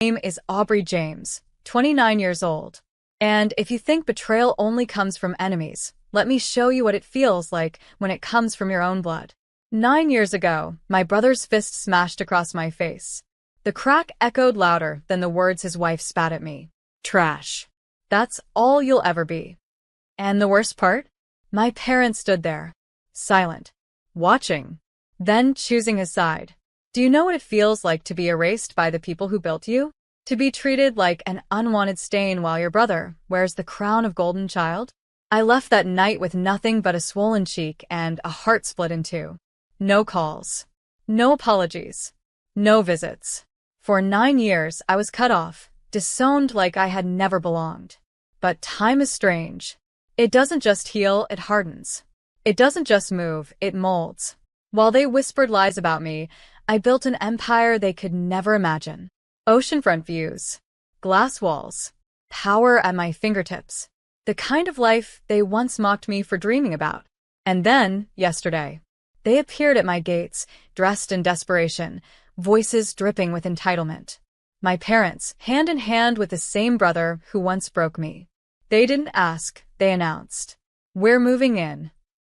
Name is Aubrey James, 29 years old. And if you think betrayal only comes from enemies, let me show you what it feels like when it comes from your own blood. 9 years ago, my brother's fist smashed across my face. The crack echoed louder than the words his wife spat at me. Trash. That's all you'll ever be. And the worst part? My parents stood there, silent, watching, then choosing his side. Do you know what it feels like to be erased by the people who built you? To be treated like an unwanted stain while your brother wears the crown of golden child? I left that night with nothing but a swollen cheek and a heart split in two. No calls. No apologies. No visits. For 9 years, I was cut off, disowned like I had never belonged. But time is strange. It doesn't just heal, it hardens. It doesn't just move, it molds. While they whispered lies about me, I built an empire they could never imagine. Oceanfront views, glass walls, power at my fingertips. The kind of life they once mocked me for dreaming about. And then, yesterday, they appeared at my gates, dressed in desperation, voices dripping with entitlement. My parents, hand in hand with the same brother who once broke me. They didn't ask, they announced. We're moving in.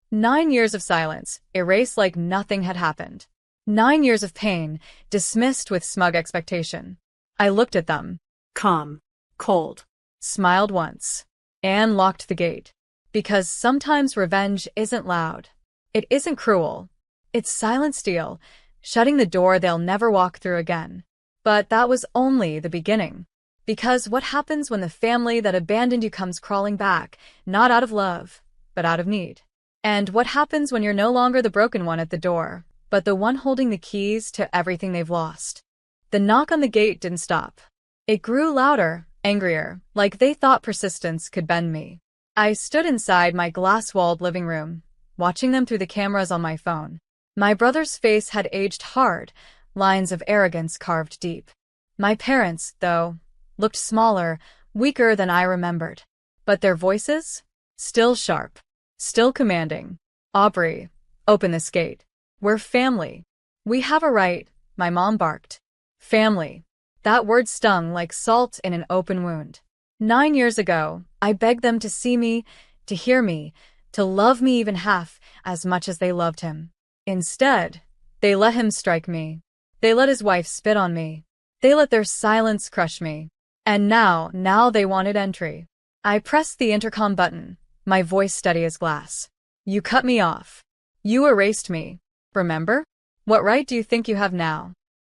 9 years of silence, erased like nothing had happened. 9 years of pain, dismissed with smug expectation. I looked at them. Calm. Cold. Smiled once. And locked the gate. Because sometimes revenge isn't loud. It isn't cruel. It's silent steel, shutting the door they'll never walk through again. But that was only the beginning. Because what happens when the family that abandoned you comes crawling back, not out of love, but out of need? And what happens when you're no longer the broken one at the door, but the one holding the keys to everything they've lost? The knock on the gate didn't stop. It grew louder, angrier, like they thought persistence could bend me. I stood inside my glass-walled living room, watching them through the cameras on my phone. My brother's face had aged hard, lines of arrogance carved deep. My parents, though, looked smaller, weaker than I remembered. But their voices? Still sharp. Still commanding. Aubrey, open this gate. We're family. We have a right, my mom barked. Family. That word stung like salt in an open wound. 9 years ago, I begged them to see me, to hear me, to love me even half as much as they loved him. Instead, they let him strike me. They let his wife spit on me. They let their silence crush me. And now they wanted entry. I pressed the intercom button, my voice steady as glass. You cut me off. You erased me. Remember? What right do you think you have now?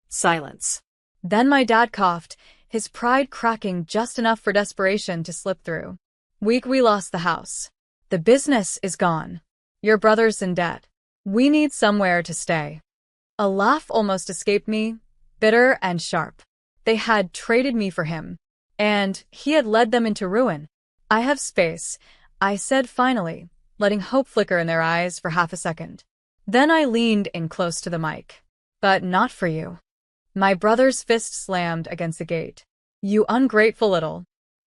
Silence. Then my dad coughed, his pride cracking just enough for desperation to slip through. We lost the house. The business is gone. Your brother's in debt. We need somewhere to stay. A laugh almost escaped me, bitter and sharp. They had traded me for him, and he had led them into ruin. I have space, I said finally, letting hope flicker in their eyes for half a second. Then I leaned in close to the mic. But not for you. My brother's fist slammed against the gate. You ungrateful little.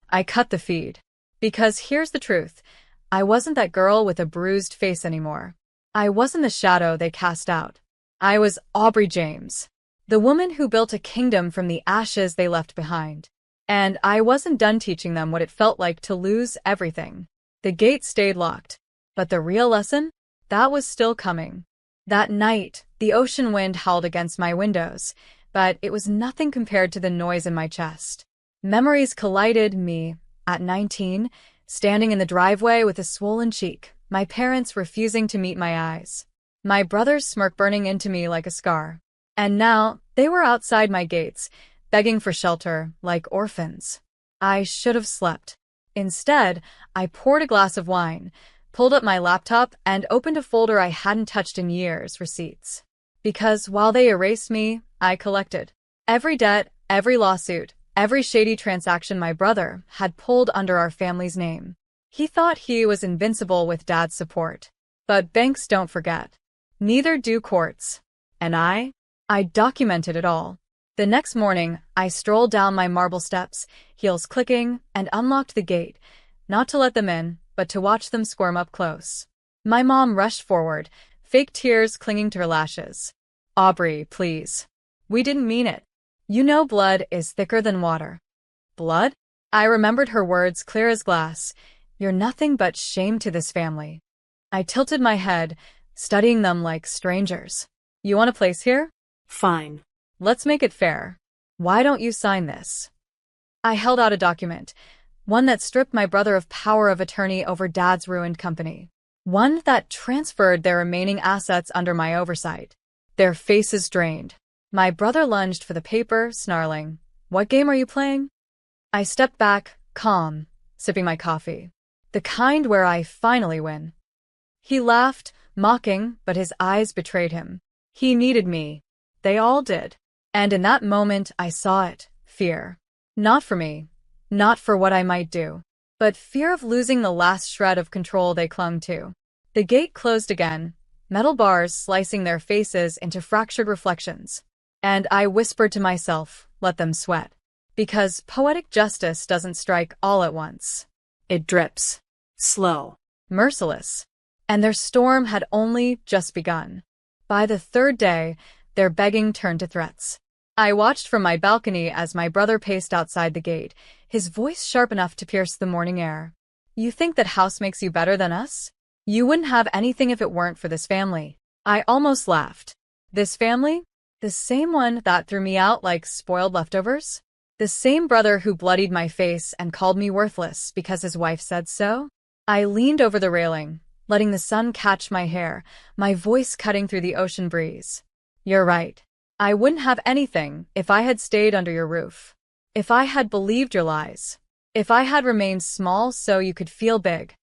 I cut the feed. Because here's the truth. I wasn't that girl with a bruised face anymore. I wasn't the shadow they cast out. I was Aubrey James. The woman who built a kingdom from the ashes they left behind. And I wasn't done teaching them what it felt like to lose everything. The gate stayed locked. But the real lesson? That was still coming. That night, the ocean wind howled against my windows, but it was nothing compared to the noise in my chest. Memories collided me, at 19, standing in the driveway with a swollen cheek, my parents refusing to meet my eyes. My brother's smirk burning into me like a scar. And now, they were outside my gates, begging for shelter, like orphans. I should have slept. Instead, I poured a glass of wine, pulled up my laptop, and opened a folder I hadn't touched in years, receipts. Because while they erased me, I collected. Every debt, every lawsuit, every shady transaction my brother had pulled under our family's name. He thought he was invincible with Dad's support. But banks don't forget. Neither do courts. And I documented it all. The next morning, I strolled down my marble steps, heels clicking, and unlocked the gate, not to let them in, but to watch them squirm up close. My mom rushed forward, fake tears clinging to her lashes. Aubrey, please. We didn't mean it. You know blood is thicker than water. Blood? I remembered her words clear as glass. You're nothing but shame to this family. I tilted my head, studying them like strangers. You want a place here? Fine. Let's make it fair. Why don't you sign this? I held out a document, one that stripped my brother of power of attorney over Dad's ruined company. One that transferred their remaining assets under my oversight. Their faces drained. My brother lunged for the paper, snarling, "What game are you playing?" I stepped back, calm, sipping my coffee. The kind where I finally win. He laughed, mocking, but his eyes betrayed him. He needed me. They all did. And in that moment, I saw it. Fear. Not for me. Not for what I might do. But fear of losing the last shred of control they clung to. The gate closed again, metal bars slicing their faces into fractured reflections. And I whispered to myself, let them sweat. Because poetic justice doesn't strike all at once. It drips. Slow. Merciless. And their storm had only just begun. By the third day, their begging turned to threats. I watched from my balcony as my brother paced outside the gate, his voice sharp enough to pierce the morning air. You think that house makes you better than us? You wouldn't have anything if it weren't for this family. I almost laughed. This family? The same one that threw me out like spoiled leftovers? The same brother who bloodied my face and called me worthless because his wife said so? I leaned over the railing, letting the sun catch my hair, my voice cutting through the ocean breeze. You're right. I wouldn't have anything if I had stayed under your roof. If I had believed your lies. If I had remained small so you could feel big.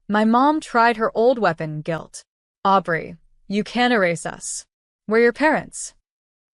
My mom tried her old weapon, guilt. Aubrey, you can't erase us. We're your parents.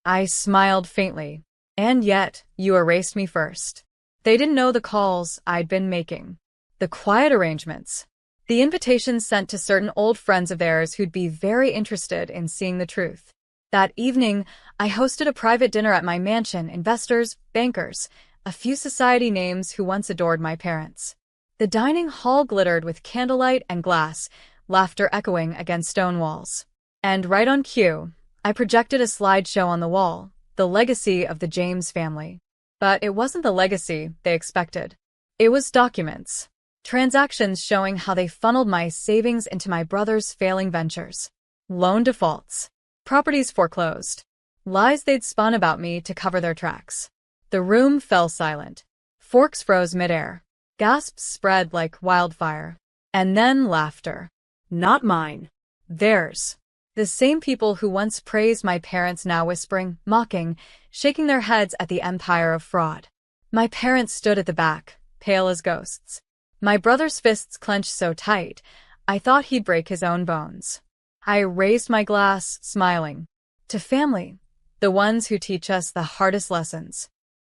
I smiled faintly. And yet, you erased me first. They didn't know the calls I'd been making. The quiet arrangements. The invitations sent to certain old friends of theirs who'd be very interested in seeing the truth. That evening, I hosted a private dinner at my mansion, investors, bankers, a few society names who once adored my parents. The dining hall glittered with candlelight and glass, laughter echoing against stone walls. And right on cue, I projected a slideshow on the wall, the legacy of the James family. But it wasn't the legacy they expected. It was documents. Transactions showing how they funneled my savings into my brother's failing ventures. Loan defaults. Properties foreclosed. Lies they'd spun about me to cover their tracks. The room fell silent. Forks froze midair. Gasps spread like wildfire. And then laughter. Not mine. Theirs. The same people who once praised my parents now whispering, mocking, shaking their heads at the empire of fraud. My parents stood at the back, pale as ghosts. My brother's fists clenched so tight, I thought he'd break his own bones. I raised my glass, smiling. To family, the ones who teach us the hardest lessons.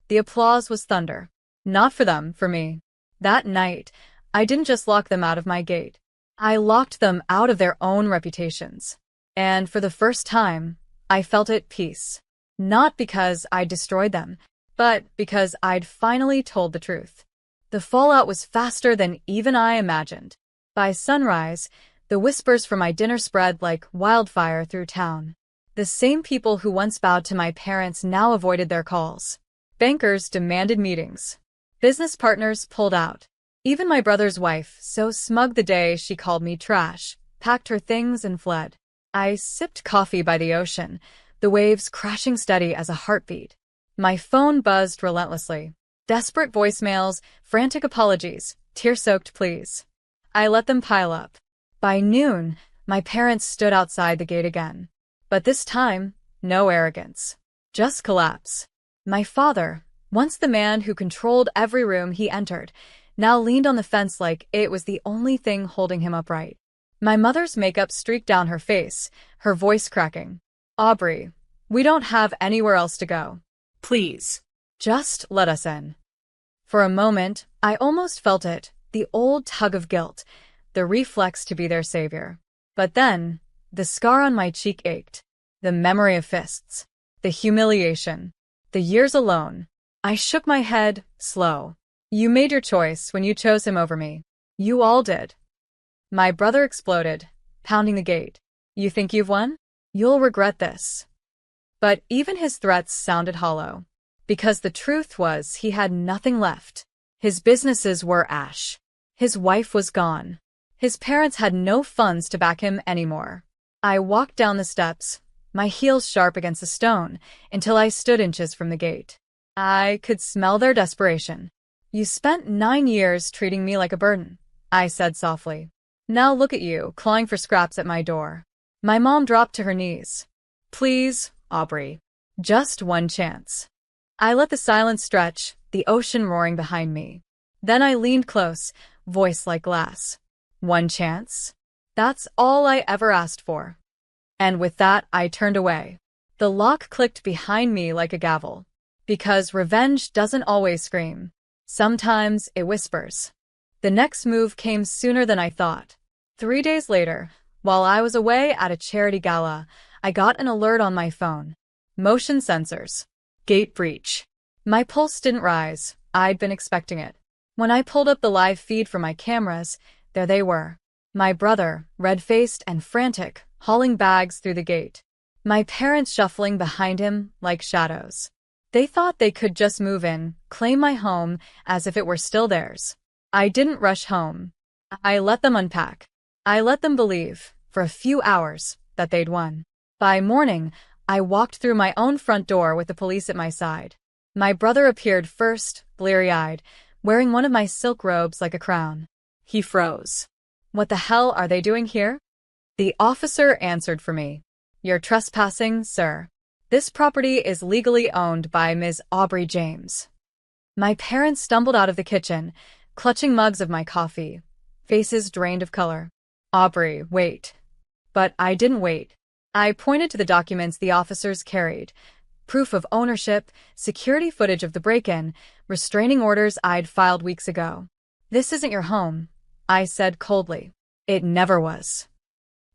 The applause was thunder. Not for them, for me. That night, I didn't just lock them out of my gate. I locked them out of their own reputations. And for the first time, I felt at peace. Not because I'd destroyed them, but because I'd finally told the truth. The fallout was faster than even I imagined. By sunrise, the whispers from my dinner spread like wildfire through town. The same people who once bowed to my parents now avoided their calls. Bankers demanded meetings. Business partners pulled out. Even my brother's wife, so smug the day she called me trash, packed her things and fled. I sipped coffee by the ocean, the waves crashing steady as a heartbeat. My phone buzzed relentlessly. Desperate voicemails, frantic apologies, tear-soaked pleas. I let them pile up. By noon, my parents stood outside the gate again. But this time, no arrogance. Just collapse. My father, once the man who controlled every room he entered, now leaned on the fence like it was the only thing holding him upright. My mother's makeup streaked down her face, her voice cracking. Aubrey, we don't have anywhere else to go. Please. Just let us in. For a moment, I almost felt it, the old tug of guilt, the reflex to be their savior. But then, the scar on my cheek ached. The memory of fists. The humiliation. The years alone. I shook my head, slow. You made your choice when you chose him over me. You all did. My brother exploded, pounding the gate. You think you've won? You'll regret this. But even his threats sounded hollow. Because the truth was he had nothing left. His businesses were ash. His wife was gone. His parents had no funds to back him anymore. I walked down the steps, my heels sharp against the stone, until I stood inches from the gate. I could smell their desperation. "You spent 9 years treating me like a burden," I said softly. "Now look at you, clawing for scraps at my door." My mom dropped to her knees. "Please, Aubrey. Just one chance." I let the silence stretch, the ocean roaring behind me. Then I leaned close, voice like glass. "One chance? That's all I ever asked for." And with that, I turned away. The lock clicked behind me like a gavel. Because revenge doesn't always scream. Sometimes it whispers. The next move came sooner than I thought. 3 days later, while I was away at a charity gala, I got an alert on my phone. Motion sensors. Gate breach. My pulse didn't rise. I'd been expecting it. When I pulled up the live feed from my cameras, there they were. My brother, red-faced and frantic, hauling bags through the gate. My parents shuffling behind him like shadows. They thought they could just move in, claim my home, as if it were still theirs. I didn't rush home. I let them unpack. I let them believe, for a few hours, that they'd won. By morning, I walked through my own front door with the police at my side. My brother appeared first, bleary-eyed, wearing one of my silk robes like a crown. He froze. "What the hell are they doing here?" The officer answered for me. "You're trespassing, sir. This property is legally owned by Ms. Aubrey James." My parents stumbled out of the kitchen, clutching mugs of my coffee, faces drained of color. "Aubrey, wait." But I didn't wait. I pointed to the documents the officers carried. Proof of ownership, security footage of the break-in, restraining orders I'd filed weeks ago. "This isn't your home," I said coldly. "It never was."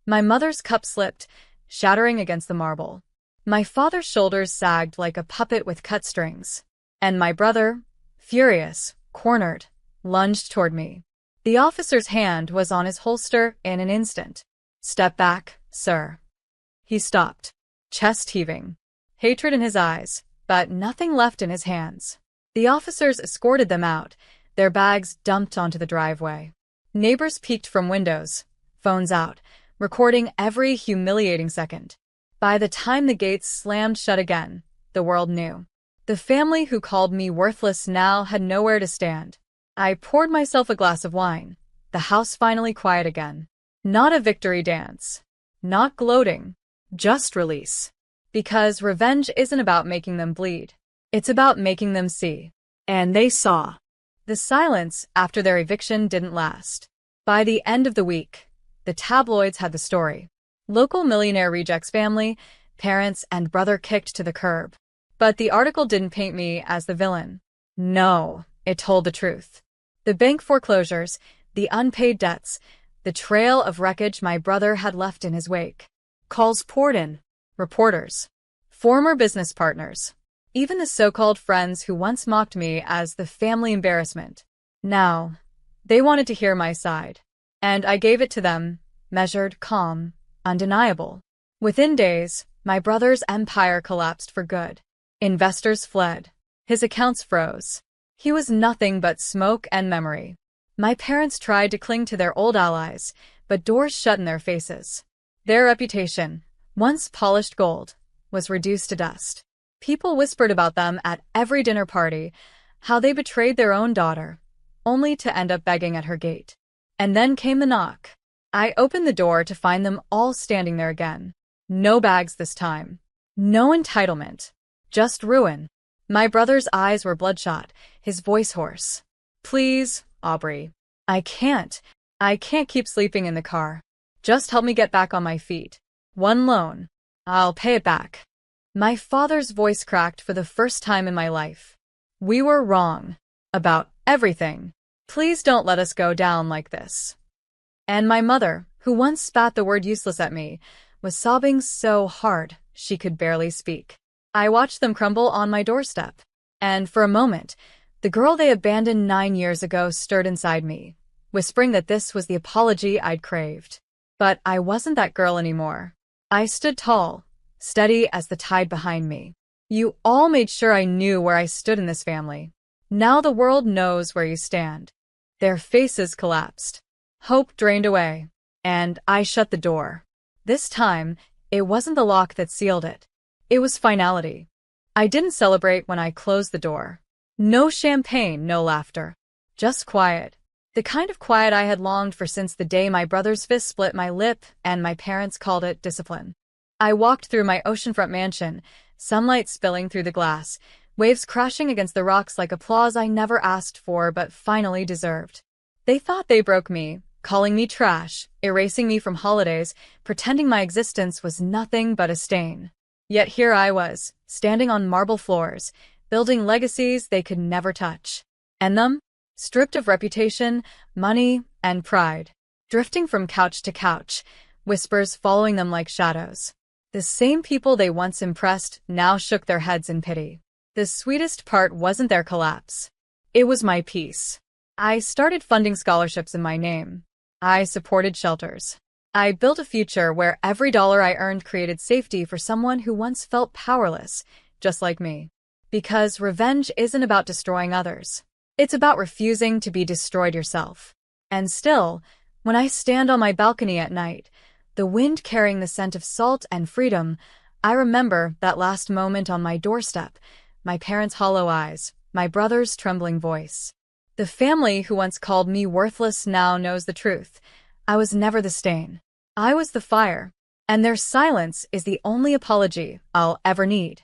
My mother's cup slipped, shattering against the marble. My father's shoulders sagged like a puppet with cut strings. And my brother, furious, cornered, lunged toward me. The officer's hand was on his holster in an instant. "Step back, sir." He stopped, chest heaving, hatred in his eyes, but nothing left in his hands. The officers escorted them out, their bags dumped onto the driveway. Neighbors peeked from windows, phones out, recording every humiliating second. By the time the gates slammed shut again, the world knew. The family who called me worthless now had nowhere to stand. I poured myself a glass of wine, the house finally quiet again. Not a victory dance. Not gloating. Just release. Because revenge isn't about making them bleed. It's about making them see. And they saw. The silence after their eviction didn't last. By the end of the week, the tabloids had the story. Local millionaire reject's family, parents, and brother kicked to the curb. But the article didn't paint me as the villain. No, it told the truth. The bank foreclosures, the unpaid debts, the trail of wreckage my brother had left in his wake. Calls poured in. Reporters. Former business partners. Even the so-called friends who once mocked me as the family embarrassment. Now, they wanted to hear my side. And I gave it to them, measured, calm, undeniable. Within days, my brother's empire collapsed for good. Investors fled. His accounts froze. He was nothing but smoke and memory. My parents tried to cling to their old allies, but doors shut in their faces. Their reputation, once polished gold, was reduced to dust. People whispered about them at every dinner party, how they betrayed their own daughter, only to end up begging at her gate. And then came the knock. I opened the door to find them all standing there again. No bags this time. No entitlement. Just ruin. My brother's eyes were bloodshot, his voice hoarse. "Please, Aubrey. I can't keep sleeping in the car. Just help me get back on my feet. One loan. I'll pay it back." My father's voice cracked for the first time in my life. "We were wrong. About everything. Please don't let us go down like this." And my mother, who once spat the word useless at me, was sobbing so hard she could barely speak. I watched them crumble on my doorstep. And for a moment, the girl they abandoned 9 years ago stirred inside me, whispering that this was the apology I'd craved. But I wasn't that girl anymore. I stood tall, steady as the tide behind me. You all made sure I knew where I stood in this family. Now the world knows where you stand. Their faces collapsed. Hope drained away. And I shut the door. This time, it wasn't the lock that sealed it. It was finality. I didn't celebrate when I closed the door. No champagne, no laughter. Just quiet. The kind of quiet I had longed for since the day my brother's fist split my lip and my parents called it discipline. I walked through my oceanfront mansion, sunlight spilling through the glass, waves crashing against the rocks like applause I never asked for but finally deserved. They thought they broke me, calling me trash, erasing me from holidays, pretending my existence was nothing but a stain. Yet here I was, standing on marble floors, building legacies they could never touch. And them? Stripped of reputation, money, and pride. Drifting from couch to couch, whispers following them like shadows. The same people they once impressed now shook their heads in pity. The sweetest part wasn't their collapse. It was my peace. I started funding scholarships in my name. I supported shelters. I built a future where every dollar I earned created safety for someone who once felt powerless, just like me. Because revenge isn't about destroying others. It's about refusing to be destroyed yourself. And still, when I stand on my balcony at night, the wind carrying the scent of salt and freedom, I remember that last moment on my doorstep, my parents' hollow eyes, my brother's trembling voice. The family who once called me worthless now knows the truth. I was never the stain. I was the fire. And their silence is the only apology I'll ever need.